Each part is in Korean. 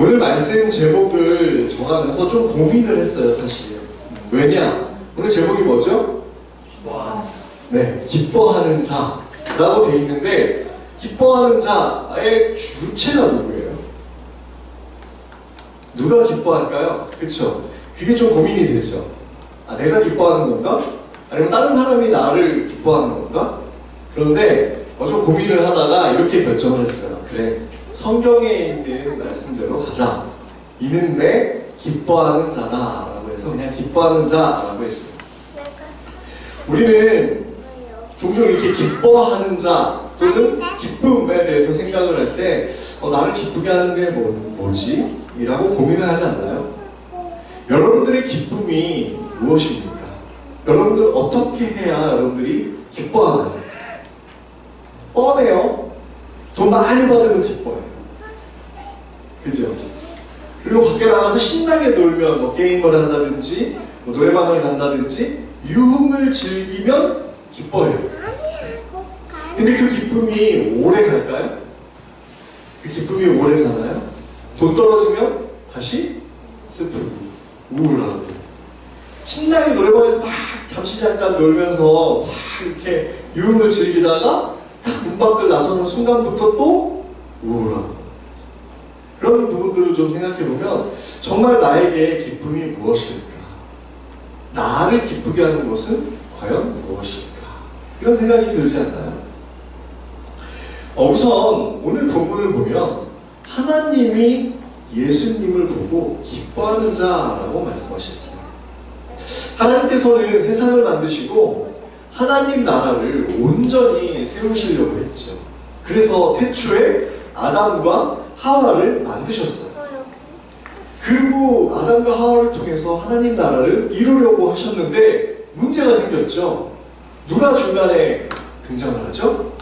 오늘 말씀 제목을 정하면서 좀 고민을 했어요, 사실. 왜냐? 오늘 제목이 뭐죠? 네, 기뻐하는 자라고 되어 있는데, 기뻐하는 자의 주체가 누구예요? 누가 기뻐할까요? 그쵸? 그게 좀 고민이 되죠. 아, 내가 기뻐하는 건가? 아니면 다른 사람이 나를 기뻐하는 건가? 그런데 좀 고민을 하다가 이렇게 결정을 했어요. 그래, 성경에 있는 말씀대로 가자. 이는 내 기뻐하는 자다 라고 해서 그냥 기뻐하는 자라고 했어요. 우리는 종종 이렇게 기뻐하는 자 또는 기쁨에 대해서 생각을 할 때 나를 기쁘게 하는 게 뭐지? 이라고 고민을 하지 않나요? 여러분들의 기쁨이 무엇입니까? 여러분들 어떻게 해야 여러분들이 기뻐하나요? 뻔해요. 돈 많이 받으면 기뻐해요. 그죠? 그리고 밖에 나가서 신나게 놀면 뭐 게임을 한다든지 뭐 노래방을 간다든지 유흥을 즐기면 기뻐해요. 근데 그 기쁨이 오래 갈까요? 그 기쁨이 오래 가나요? 돈 떨어지면 다시 슬프고 우울하고, 신나게 노래방에서 막 잠시 잠깐 놀면서 막 이렇게 유흥을 즐기다가 딱 문 밖을 나서는 순간부터 또 우울하고. 그런 부분들을 좀 생각해보면 정말 나에게 기쁨이 무엇일까? 나를 기쁘게 하는 것은 과연 무엇일까? 이런 생각이 들지 않나요? 우선 오늘 본문을 보면 하나님이 예수님을 보고 기뻐하는 자라고 말씀하셨어요. 하나님께서는 세상을 만드시고 하나님 나라를 온전히 세우시려고 했죠. 그래서 태초에 아담과 하와를 만드셨어요. 그리고 아담과 하와를 통해서 하나님 나라를 이루려고 하셨는데 문제가 생겼죠. 누가 중간에 등장을 하죠?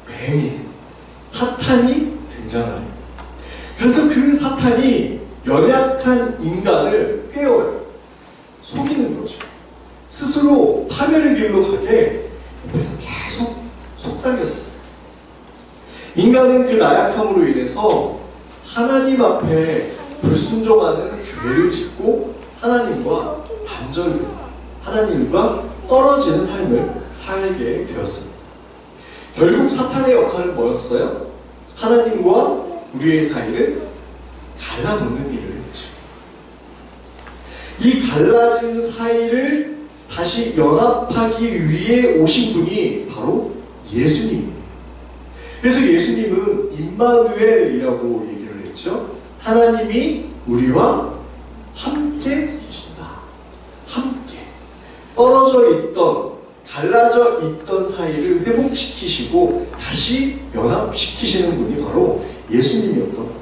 뱀이, 사탄이 등장을 해요. 그래서 그 사탄이 연약한 인간을 꿰어요. 속이는 거죠. 스스로 파멸의 길로 가게 옆에서 계속 속삭였어요. 인간은 그 나약함으로 인해서 하나님 앞에 불순종하는 죄를 짓고 하나님과 단절되고 하나님과 떨어지는 삶을 살게 되었습니다. 결국 사탄의 역할은 뭐였어요? 하나님과 우리의 사이를 갈라놓는 일을 했죠. 이 갈라진 사이를 다시 연합하기 위해 오신 분이 바로 예수님입니다. 그래서 예수님은 임마누엘이라고 얘기를 했죠. 하나님이 우리와 함께 계신다. 함께. 떨어져 있던, 갈라져 있던 사이를 회복시키시고 다시 연합시키시는 분이 바로 예수님이었던 거예요.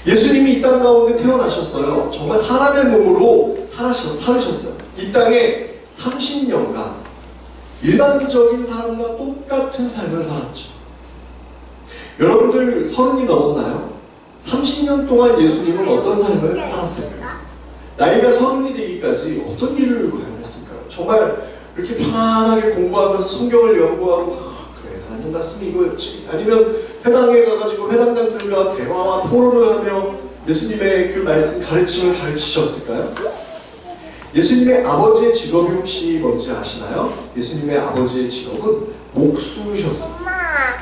예수님이 이 땅 가운데 태어나셨어요. 정말 사람의 몸으로 살으셨어요. 이 땅에 30년간 일반적인 사람과 똑같은 삶을 살았죠. 여러분들 30이 넘었나요? 30년 동안 예수님은 어떤 삶을 살았을까요? 나이가 30이 되기까지 어떤 일을 과연 했을까요? 정말 이렇게 편안하게 공부하면서 성경을 연구하고 그래, 하나님 말씀이 이거였지. 아니면 회당에 가가지고 회당장들과 대화와 토론을 하며 예수님의 그 말씀 가르침을 가르치셨을까요? 예수님의 아버지의 직업이 혹시 뭔지 아시나요? 예수님의 아버지의 직업은 목수셨어요.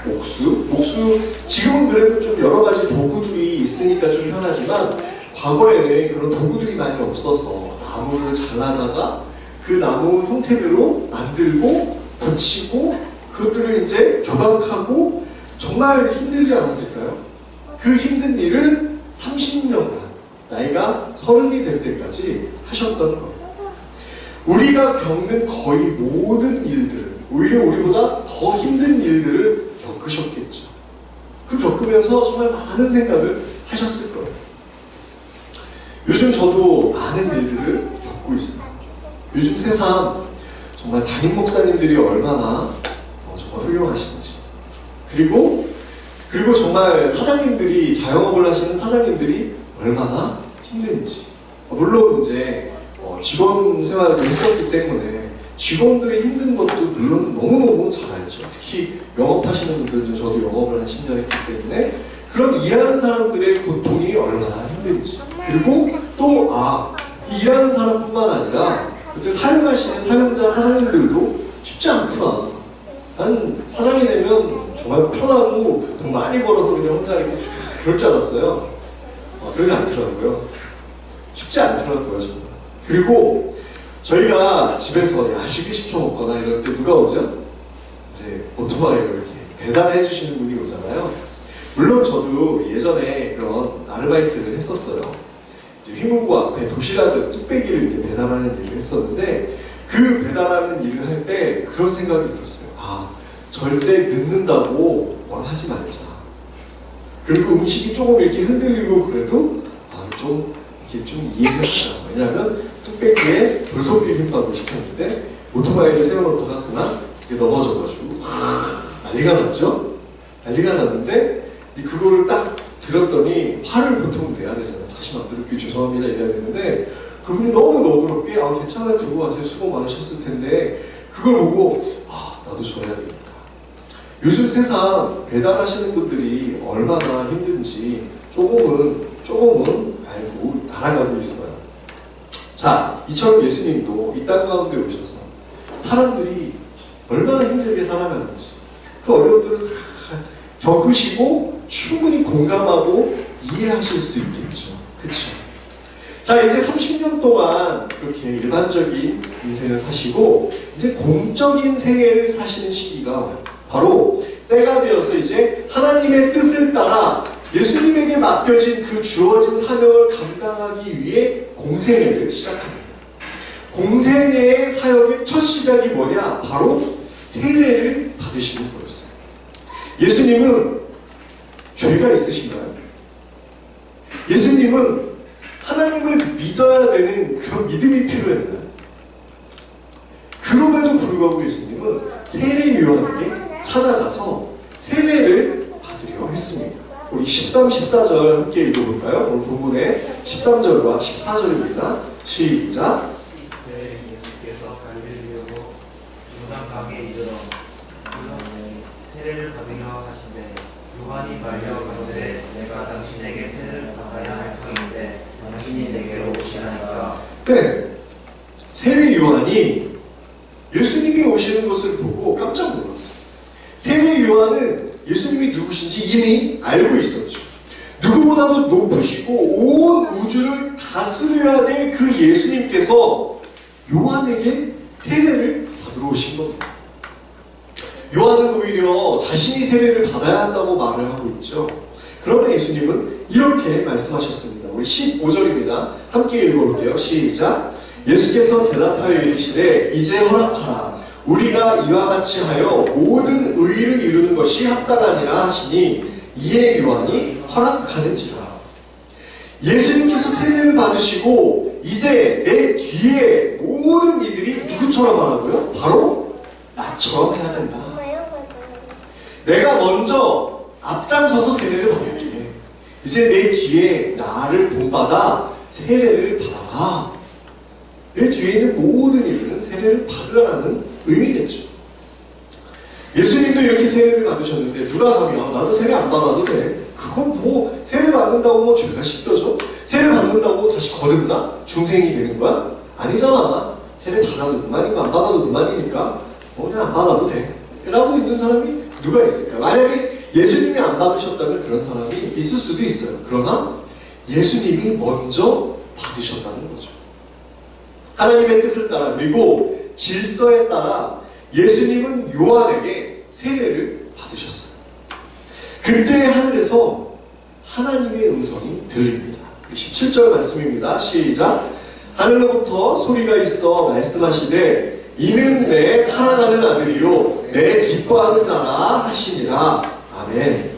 목수. 지금은 그래도 좀 여러 가지 도구들이 있으니까 좀 편하지만 과거에는 그런 도구들이 많이 없어서 나무를 잘라다가 그 나무 형태대로 만들고 붙이고 그것들을 이제 조각하고 정말 힘들지 않았을까요? 그 힘든 일을 30년간 나이가 30이 될 때까지 하셨던 거예요. 우리가 겪는 거의 모든 일들을, 오히려 우리보다 더 힘든 일들을 겪으셨겠죠. 그 겪으면서 정말 많은 생각을 하셨을 거예요. 요즘 저도 많은 일들을 겪고 있습니다. 요즘 세상 정말 담임 목사님들이 얼마나 정말 훌륭하신지, 그리고 정말 사장님들이, 자영업을 하시는 사장님들이 얼마나 힘든지. 물론 이제 직원 생활을 했었기 때문에 직원들의 힘든 것도 물론 너무너무 잘 알죠. 특히 영업하시는 분들도, 저도 영업을 한 10년 했기 때문에 그런 일하는 사람들의 고통이 얼마나 힘든지, 그리고 또 일하는 사람뿐만 아니라 그때 사용하시는 사용자 사장님들도 쉽지 않구나. 난 사장이 되면 정말 편하고 돈 많이 벌어서 그냥 혼자 이렇게 그럴 줄 알았어요. 그러지 않더라고요. 쉽지 않더라고요, 정말. 그리고 저희가 집에서 야식을 시켜 먹거나 이럴 때 누가 오죠? 이제 오토바이로 이렇게 배달해 주시는 분이 오잖아요. 물론 저도 예전에 그런 아르바이트를 했었어요. 이제 휘문고 앞에 도시락을 뚝배기를 이제 배달하는 일을 했었는데, 그 배달하는 일을 할 때 그런 생각이 들었어요. 절대 늦는다고 뭐라 하지 말자. 그리고 음식이 조금 이렇게 흔들리고 그래도 좀 이렇게 좀 이해를 하자. 왜냐하면 뚝배기에 불속비빔밥을 시켰는데 오토바이를 세워놓다가 그날 넘어져가지고 난리가 났죠? 난리가 났는데 그거를 딱 들었더니 화를 보통 내야 되잖아요. 다시 만들었기 죄송합니다 이래야 되는데, 그분이 너무 너그럽게 괜찮아요, 들고 가세요, 수고 많으셨을 텐데, 그걸 보고 나도 저래야겠다. 요즘 세상 배달하시는 분들이 얼마나 힘든지 조금은 알고 날아가고 있어요. 자, 이처럼 예수님도 이 땅 가운데 오셔서 사람들이 얼마나 힘들게 살아가는지 그 어려움들을 다 겪으시고 충분히 공감하고 이해하실 수 있겠죠. 그쵸? 자, 이제 30년 동안 그렇게 일반적인 인생을 사시고 이제 공적인 생애를 사시는 시기가 바로 때가 되어서 이제 하나님의 뜻을 따라 예수님에게 맡겨진 그 주어진 사명을 감당하기 위해 공생애를 시작합니다. 공생애의 사역의 첫 시작이 뭐냐? 바로 세례를 받으시는 거였어요. 예수님은 죄가 있으신가요? 예수님은 하나님을 믿어야 되는 그런 믿음이 필요했나요? 그럼에도 불구하고 예수님은 세례 요한에게 찾아가서 세례를 받으려 했습니다. 우리 13, 14절 함께 읽어볼까요? 오늘 본문의 13절과 14절입니다. 시작. 예수께서 갈릴리로 요단강에 이르러 세례를 받으려 하시되 요한이 말려 가로되 내가 당신에게 세례를 받아야 할 터인데 당신이 내게로 오시나이까. 네, 세례 요한이 예수님이 오시는 것을 보고 깜짝 놀랐어요. 세례 요한은 예수님이 누구신지 이미 알고 있었죠. 누구보다도 높으시고 온 우주를 다스려야 될 그 예수님께서 요한에게 세례를 받으러 오신 겁니다. 요한은 오히려 자신이 세례를 받아야 한다고 말을 하고 있죠. 그러나 예수님은 이렇게 말씀하셨습니다. 우리 15절입니다. 함께 읽어볼게요. 시작. 예수께서 대답하여 이르시되 이제 허락하라. 우리가 이와 같이 하여 모든 의를 이루는 것이 합당하니라 하시니 이에 요한이 허락하는지라. 예수님께서 세례를 받으시고 이제 내 뒤에 모든 이들이 누구처럼 하라고요? 바로 나처럼 해야 된다. 내가 먼저 앞장서서 세례를 받을게. 이제 내 뒤에 나를 본받아 세례를 받아라. 내 뒤에 있는 모든 이들은 세례를 받으라는 의미겠죠. 예수님도 이렇게 세례를 받으셨는데 누가 하면 나도 세례 안 받아도 돼. 그건 뭐 세례 받는다고 뭐 죄가 씻겨져? 세례 받는다고 다시 거듭나? 중생이 되는 거야? 아니잖아. 세례 받아도 그만이고 안 받아도 그만이니까 그냥 안 받아도 돼. 라고 있는 사람이 누가 있을까? 만약에 예수님이 안 받으셨다면 그런 사람이 있을 수도 있어요. 그러나 예수님이 먼저 받으셨다는 거죠. 하나님의 뜻을 따라 그리고 질서에 따라 예수님은 요한에게 세례를 받으셨어요. 그때 하늘에서 하나님의 음성이 들립니다. 17절 말씀입니다. 시작. 하늘로부터 소리가 있어 말씀하시되 이는 내 사랑하는 아들이요 내 기뻐하는 자라 하시니라. 아멘.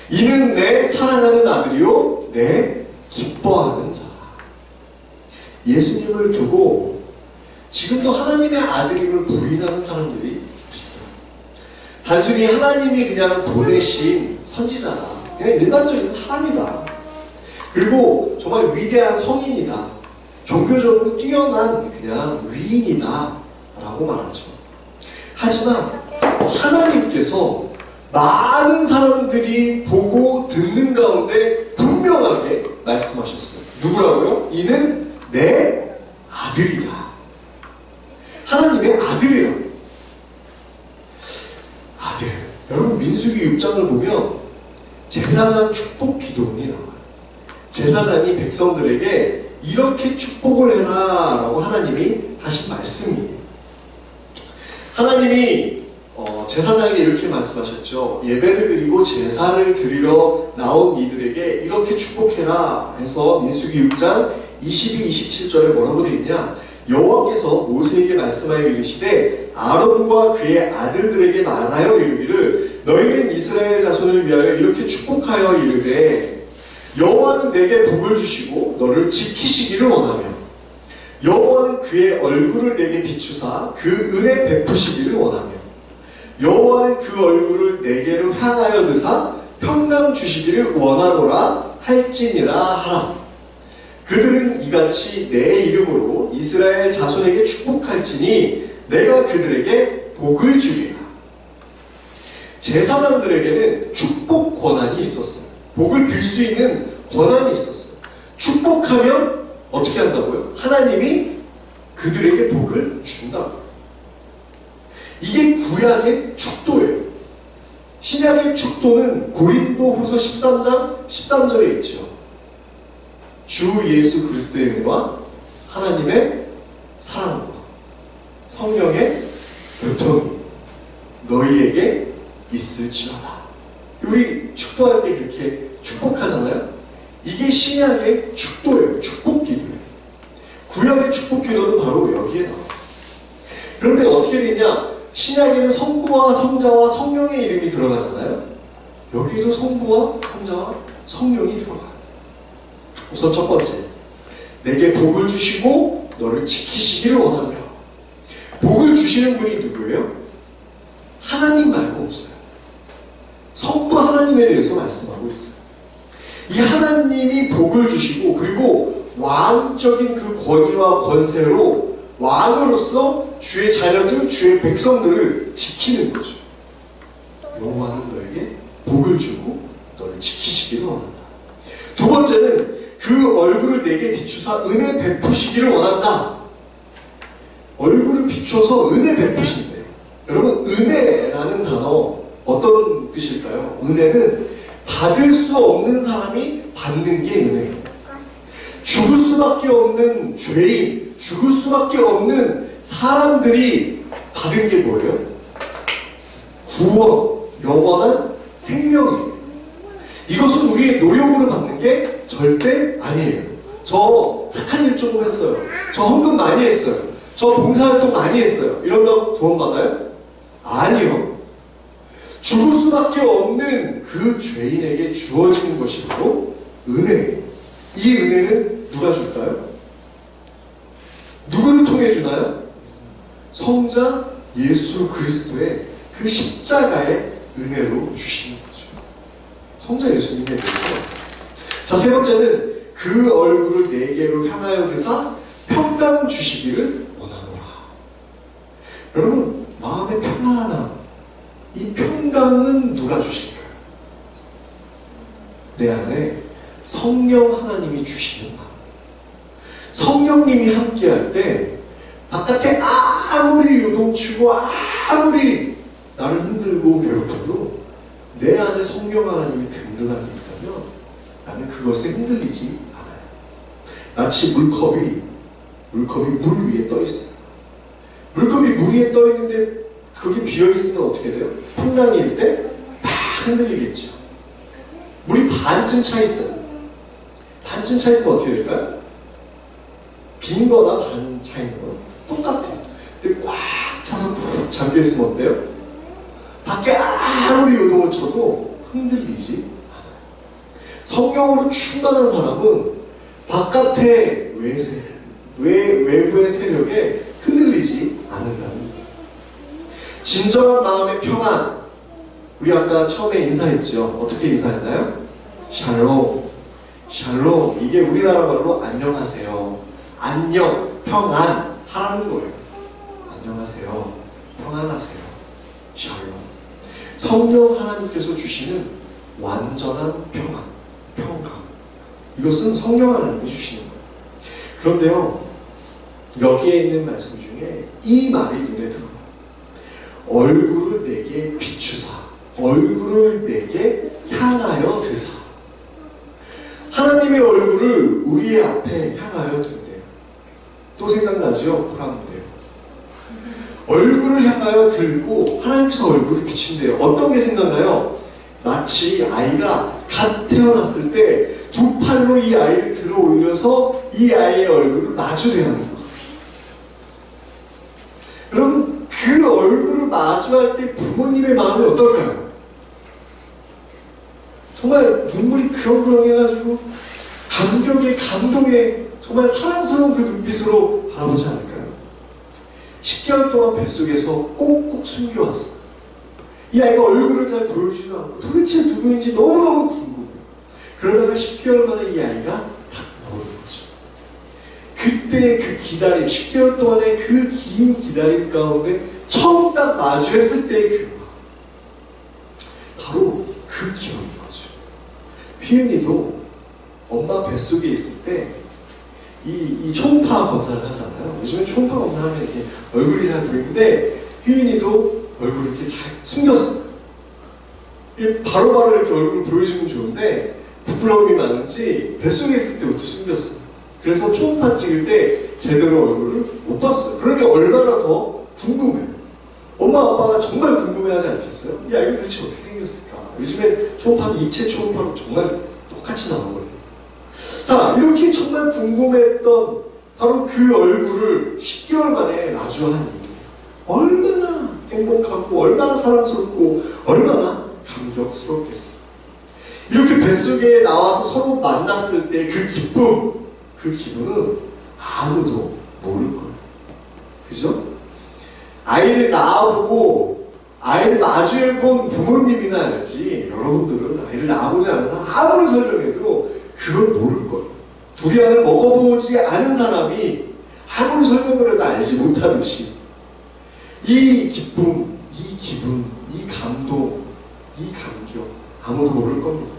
이는 내 사랑하는 아들이요 내 기뻐하는 자라. 예수님을 두고 지금도 하나님의 아들임을 부인하는 사람들이 있어요. 단순히 하나님이 그냥 보내신 선지자다. 그냥 일반적인 사람이다. 그리고 정말 위대한 성인이다. 종교적으로 뛰어난 그냥 위인이다. 라고 말하죠. 하지만 하나님께서 많은 사람들이 보고 듣는 가운데 분명하게 말씀하셨어요. 누구라고요? 이는 내 아들이다. 하나님의 아들이라고. 아들. 여러분 민수기 6장을 보면 제사장 축복 기도문이 나와요. 제사장이 백성들에게 이렇게 축복을 해라 라고 하나님이 하신 말씀이에요. 하나님이 제사장에게 이렇게 말씀하셨죠. 예배를 드리고 제사를 드리러 나온 이들에게 이렇게 축복해라 해서 민수기 6장 22, 27절에 뭐라고 되어 있냐. 여호와께서 모세에게 말씀하여 이르시되 아론과 그의 아들들에게 말하여 이르기를 너희는 이스라엘 자손을 위하여 이렇게 축복하여 이르되 여호와는 내게 복을 주시고 너를 지키시기를 원하며 여호와는 그의 얼굴을 내게 비추사 그 은혜 베푸시기를 원하며 여호와는 그 얼굴을 내게로 향하여 드사 평강 주시기를 원하노라 할지니라 하라. 그들은 이같이 내 이름으로 이스라엘 자손에게 축복할지니 내가 그들에게 복을 주리라. 제사장들에게는 축복 권한이 있었어요. 복을 빌 수 있는 권한이 있었어요. 축복하면 어떻게 한다고요? 하나님이 그들에게 복을 준다고요. 이게 구약의 축도예요. 신약의 축도는 고린도후서 13장 13절에 있죠. 주 예수 그리스도의 은혜와 하나님의 사랑과 성령의 교통이 너희에게 있을지어다. 우리 축도할 때 그렇게 축복하잖아요. 이게 신약의 축도예요. 축복기도예요. 구약의 축복기도는 바로 여기에 나와 있어요. 그런데 어떻게 되냐? 신약에는 성부와 성자와 성령의 이름이 들어가잖아요. 여기도 성부와 성자와 성령이 들어가요. 우선 첫 번째, 내게 복을 주시고 너를 지키시기를 원하며. 복을 주시는 분이 누구예요? 하나님 말고 없어요. 성부 하나님에 대해서 말씀하고 있어요. 이 하나님이 복을 주시고 그리고 왕적인 그 권위와 권세로 왕으로서 주의 자녀들, 주의 백성들을 지키는 거죠. 여호와는 너에게 복을 주고 너를 지키시기를 원한다. 두 번째는 그 얼굴을 내게 비추사 은혜 베푸시기를 원한다. 얼굴을 비춰서 은혜 베푸신대요. 여러분, 은혜라는 단어 어떤 뜻일까요? 은혜는 받을 수 없는 사람이 받는 게 은혜예요. 죽을 수밖에 없는 죄인, 죽을 수밖에 없는 사람들이 받은 게 뭐예요? 구원, 영원한 생명이에요. 이것은 우리의 노력으로 받는 게 절대 아니에요. 저 착한 일 조금 했어요. 저 헌금 많이 했어요. 저 봉사활동 많이 했어요. 이런다고 구원받아요? 아니요. 죽을 수밖에 없는 그 죄인에게 주어지는 것이 바로 은혜예요. 이 은혜는 누가 줄까요? 누구를 통해 주나요? 성자 예수 그리스도의 그 십자가의 은혜로 주시는 거죠. 성자 예수님에 대해서. 자, 세 번째는 그 얼굴을 내게로 향하여 드사 평강 주시기를 원하노라. 여러분, 마음의 평안함, 이 평강은 누가 주실까요? 내 안에 성령 하나님이 주시는 마음. 성령님이 함께할 때 바깥에 아무리 요동치고 아무리 나를 흔들고 괴롭혀도 내 안에 성령 하나님이 든든하게 있다면 나는 그것에 흔들리지 않아요. 마치 물컵이 물 위에 떠 있어요. 물컵이 물 위에 떠 있는데 거기 비어 있으면 어떻게 돼요? 풍랑일 때 막 흔들리겠죠. 물이 반쯤 차 있어요. 반쯤 차 있으면 어떻게 될까요? 빈 거나 반 차 있는 거 똑같아요. 근데 꽉 차서 푹 잠겨 있으면 어때요? 밖에 아무리 요동을 쳐도 흔들리지 않아요. 성령으로 충만한 사람은 바깥의 외부의 세력에 흔들리지 않는다는 거예요. 진정한 마음의 평안. 우리 아까 처음에 인사했죠. 어떻게 인사했나요? 샬롬. 샬롬. 이게 우리나라 말로 안녕하세요. 안녕, 평안 하라는 거예요. 안녕하세요. 평안하세요. 샬롬. 성령 하나님께서 주시는 완전한 평안, 평강. 이것은 성령 하나님이 주시는 거예요. 그런데요, 여기에 있는 말씀 중에 이 말이 눈에 들어요. 얼굴을 내게 비추사, 얼굴을 내게 향하여 드사. 하나님의 얼굴을 우리의 앞에 향하여 둔대요. 또 생각나죠? 호랑이인데요. 얼굴을 향하여 들고 하나님께서 얼굴을 비친대요. 어떤 게 생각나요? 마치 아이가 갓 태어났을 때 두 팔로 이 아이를 들어 올려서 이 아이의 얼굴을 마주대하는 거. 여러분, 그 얼굴을 마주할 때 부모님의 마음이 어떨까요? 정말 눈물이 그렁그렁해가지고 감격에 감동에 정말 사랑스러운 그 눈빛으로 바라보지 않을까요? 10개월 동안 뱃속에서 꼭꼭 숨겨왔어. 이 아이가 얼굴을 잘 보여주지도 않고 도대체 누구인지 너무너무 궁금해요. 그러다가 10개월 만에 이 아이가 딱 나오는 거죠. 그때 그 기다림, 10개월 동안의 그 긴 기다림 가운데 처음 딱 마주했을 때의 그 바로 그 기분인 거죠. 휘은이도 엄마 뱃속에 있을 때 이 초음파 검사를 하잖아요. 요즘에 초음파 검사하면 이렇게 얼굴이 잘 보이는데 휘은이도 얼굴을 이렇게 잘 숨겼어요. 바로바로 이렇게 얼굴을 보여주면 좋은데 부끄러움이 많은지 뱃속에 있을 때부터 숨겼어요. 그래서 초음파 찍을 때 제대로 얼굴을 못 봤어요. 그러니 얼마나 더 궁금해요. 엄마 아빠가 정말 궁금해하지 않겠어요? 이 아이가 도대체 어떻게 생겼을까? 요즘에 초음파는 입체 초음파로 정말 똑같이 나오거든요. 자, 이렇게 정말 궁금했던 바로 그 얼굴을 10개월 만에 마주하니 얼마나 행복하고 얼마나 사랑스럽고 얼마나 감격스럽겠어요. 이렇게 뱃속에 나와서 서로 만났을 때 그 기쁨, 그 기분은 아무도 모를 거예요. 그죠? 아이를 낳아보고 아이를 마주해본 부모님이나 알지 여러분들은 아이를 낳아보지 않은 사람 아무리 설명해도 그걸 모를 거예요. 두리안을 먹어보지 않은 사람이 아무리 설명을 해도 알지 못하듯이 이 기쁨, 이 기분, 이 감동, 이 감격 아무도 모를 겁니다.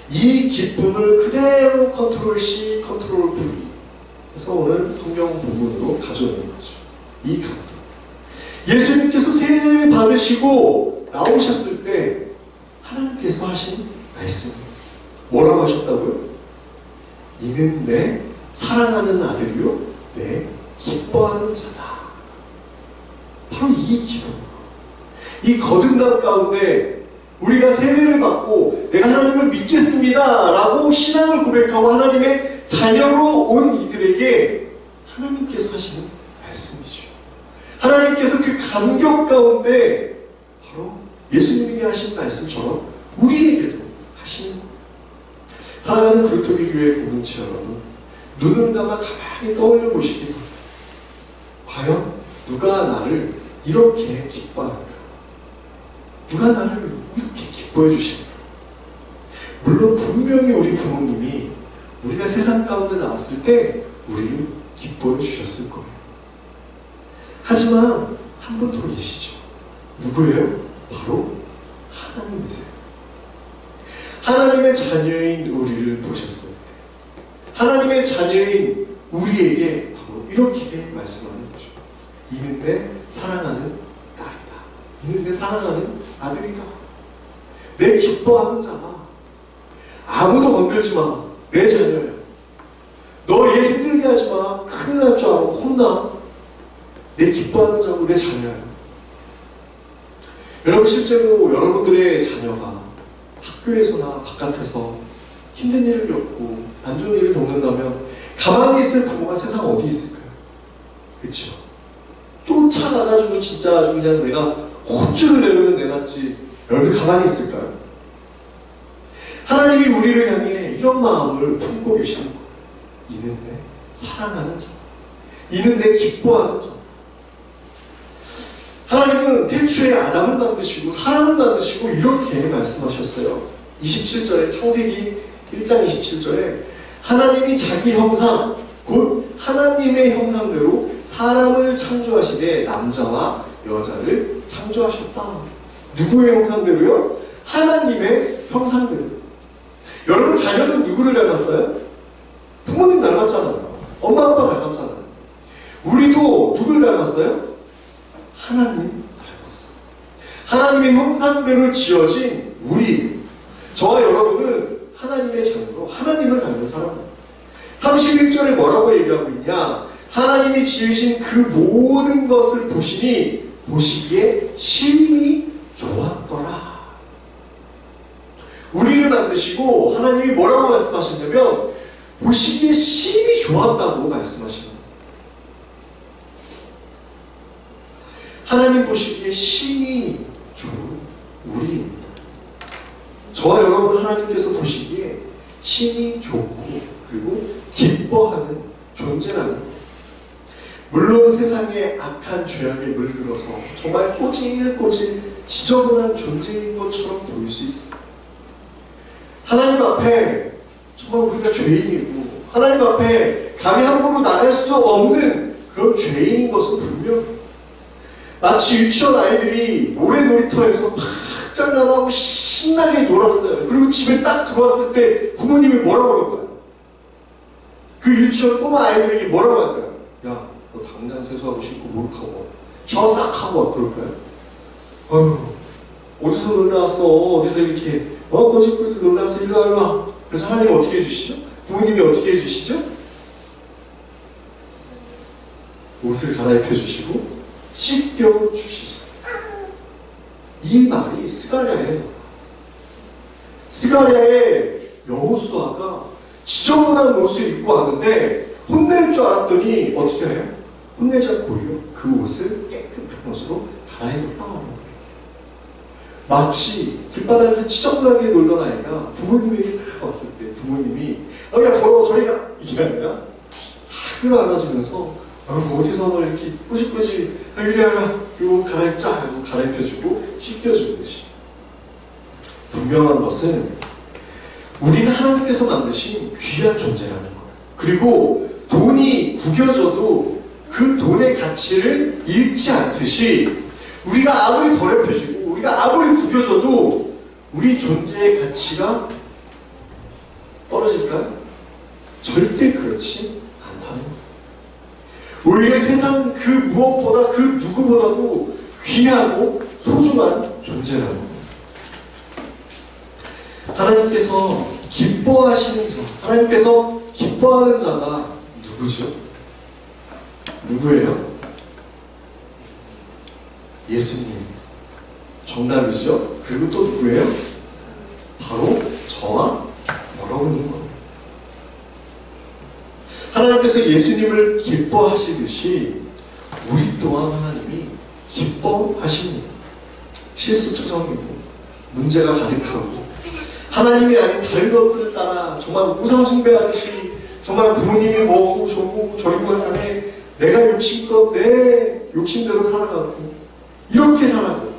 이 기쁨을 그대로 컨트롤 C, 컨트롤 V 해서 오늘 성경 본문으로 가져오는 거죠. 이 감동. 예수님께서 세례를 받으시고 나오셨을 때 하나님께서 하신 말씀 뭐라고 하셨다고요? 이는 내 사랑하는 아들이요 내 기뻐하는 자다. 바로 이 기쁨. 이 거듭남 가운데 우리가 세례를 받고 내가 하나님을 믿겠습니다 라고 신앙을 고백하고 하나님의 자녀로 온 이들에게 하나님께서 하시는 말씀이죠. 하나님께서 그 감격 가운데 바로 예수님에게 하신 말씀처럼 우리에게도 하시는 거예요. 사랑하는 그루터기 교회 공동체 여러분, 눈을 감아 가만히 떠올려 보시기 바랍니다. 과연 누가 나를 이렇게 기뻐할까? 누가 나를 이렇게 기뻐해 주실까? 물론 분명히 우리 부모님이 우리가 세상 가운데 나왔을 때 우리를 기뻐해 주셨을 거예요. 하지만 한 분 더 계시죠. 누구예요? 바로 하나님이세요. 하나님의 자녀인 우리를 보셨을 때 하나님의 자녀인 우리에게 바로 이렇게 말씀하는 거죠. 이는 내 사랑하는 딸이다. 이는 내 사랑하는 아들이다. 내 기뻐하는 자다. 아무도 건들지 마. 내 자녀야. 너 얘 힘들게 하지 마. 큰일 날 줄 알고 혼나. 내 기뻐하는 자고 내 자녀야. 여러분 실제로 여러분들의 자녀가 학교에서나 바깥에서 힘든 일을 겪고 안 좋은 일을 겪는다면 가만히 있을 부모가 세상 어디 있을까요? 그쵸? 쫓아나가지고 진짜 아주 그냥 내가 혼쭐을 내려면 내놨지 여러분 가만히 있을까요? 하나님이 우리를 향해 이런 마음을 품고 계시는 거예요. 이는 내 사랑하는 자. 이는 내 기뻐하는 자. 하나님은 태초에 아담을 만드시고 사람을 만드시고 이렇게 말씀하셨어요. 27절에 창세기 1장 27절에 하나님이 자기 형상 곧 하나님의 형상대로 사람을 창조하시되 남자와 여자를 창조하셨다. 누구의 형상대로요? 하나님의 형상대로. 여러분, 자녀는 누구를 닮았어요? 부모님 닮았잖아요. 엄마 아빠 닮았잖아요. 우리도 누굴 닮았어요? 하나님 닮았어요. 하나님의 형상대로 지어진 우리, 저와 여러분은 하나님의 자녀로 하나님을 닮은 사람입니다. 31절에 뭐라고 얘기하고 있냐? 하나님이 지으신 그 모든 것을 보시니 보시기에 심히 좋았더라. 우리를 만드시고 하나님이 뭐라고 말씀하셨냐면 보시기에 심히 좋았다고 말씀하십니다. 하나님 보시기에 심히 좋은 우리입니다. 저와 여러분 하나님께서 보시기에 심히 좋고 그리고 기뻐하는 존재라는 것. 물론 세상의 악한 죄악에 물들어서 정말 꼬질꼬질 지저분한 존재인 것처럼 보일 수 있습니다. 하나님 앞에 정말 우리가 죄인이고 하나님 앞에 감히 함부로 나갈 수 없는 그런 죄인인 것은 분명해요. 마치 유치원 아이들이 모래놀이터에서 막 장난하고 신나게 놀았어요. 그리고 집에 딱 들어왔을 때 부모님이 뭐라고 그럴까요? 그 유치원 꼬마 아이들에게 뭐라고 할까요? 야, 너 당장 세수하고 씻고 목욕하고 샤워 싹 하고 와. 그럴까요? 아유, 어디서 놀다 왔어? 어디서 이렇게 꼬집꼬집 놀다 왔어? 일로 와, 일로 와. 그래서 하나님 어떻게 해주시죠? 부모님이 어떻게 해주시죠? 옷을 갈아입혀 주시고 씻겨 주시죠. 이 말이 스가랴의 여호수아가 지저분한 옷을 입고 왔는데 혼낼 줄 알았더니 어떻게 해요? 혼내지 않고 오히려 그 옷을 깨끗한 옷으로 갈아입었다. 마치 길바닥에서 지저분하게 놀던 아이가 부모님에게 딱 왔을 때 부모님이 야 더러워 저리 가! 이게 아니라 탁 안아주면서 어디서 너 이렇게 꾸짖꾸짖 이리 와라 이거 갈아입자 하고 갈아입혀주고 씻겨주듯이. 분명한 것은 우리는 하나님께서 만드신 귀한 존재라는 거예요. 그리고 돈이 구겨져도 그 돈의 가치를 잃지 않듯이 우리가 아무리 더럽혀지고 우리가 아무리 구겨져도 우리 존재의 가치가 떨어질까요? 절대 그렇지 않다는 거예요. 오히려 세상 그 무엇보다 그 누구보다도 귀하고 소중한 존재라는 거예요. 하나님께서 기뻐하시는 자, 하나님께서 기뻐하는 자가 누구죠? 누구예요? 예수님. 정답이죠? 그리고 또 누구예요? 바로 저와 여러분인 겁니다. 하나님께서 예수님을 기뻐하시듯이 우리 또한 하나님이 기뻐하십니다. 실수투성이고 문제가 가득하고 하나님이 아닌 다른 것들을 따라 정말 우상숭배하듯이 정말 부모님이 뭐고 저고 저리고 하네 내가 욕심껏 내 욕심대로 살아가고 이렇게 살아가고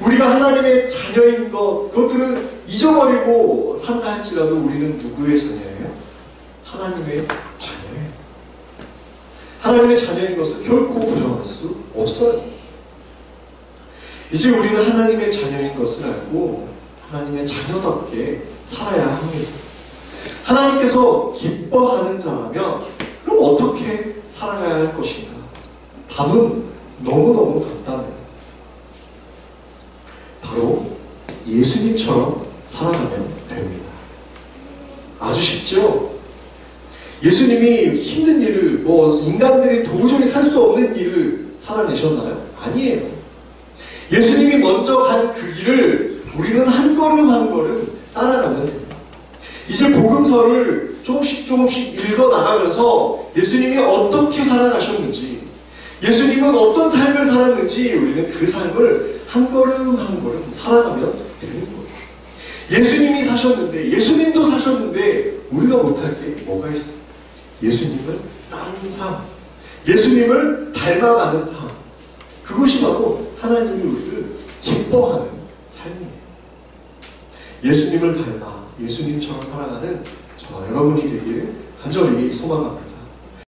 우리가 하나님의 자녀인 그것들을 잊어버리고 산다 할지라도 우리는 누구의 자녀예요? 하나님의 자녀예요. 하나님의 자녀인 것을 결코 부정할 수 없어요. 이제 우리는 하나님의 자녀인 것을 알고 하나님의 자녀답게 살아야 합니다. 하나님께서 기뻐하는 자라면 그럼 어떻게 살아가야 할 것인가? 답은 너무너무 간단해요. 바로 예수님처럼 살아가면 됩니다. 아주 쉽죠? 예수님이 힘든 일을, 인간들이 도저히 살 수 없는 일을 살아내셨나요? 아니에요. 예수님이 먼저 간 그 길을 우리는 한 걸음 한 걸음 따라가면 됩니다. 이제 복음서를 조금씩 읽어나가면서 예수님이 어떻게 살아가셨는지, 예수님은 어떤 삶을 살았는지 우리는 그 삶을 한 걸음 한 걸음 살아가면 되는 거예요. 예수님이 사셨는데, 예수님도 사셨는데 우리가 못할 게 뭐가 있어요? 예수님을 따르는 삶, 예수님을 닮아가는 삶, 그것이 바로 하나님이 우리를 기뻐하는 삶이에요. 예수님을 닮아 예수님처럼 살아가는 저와 여러분이 되기를 간절히 소망합니다.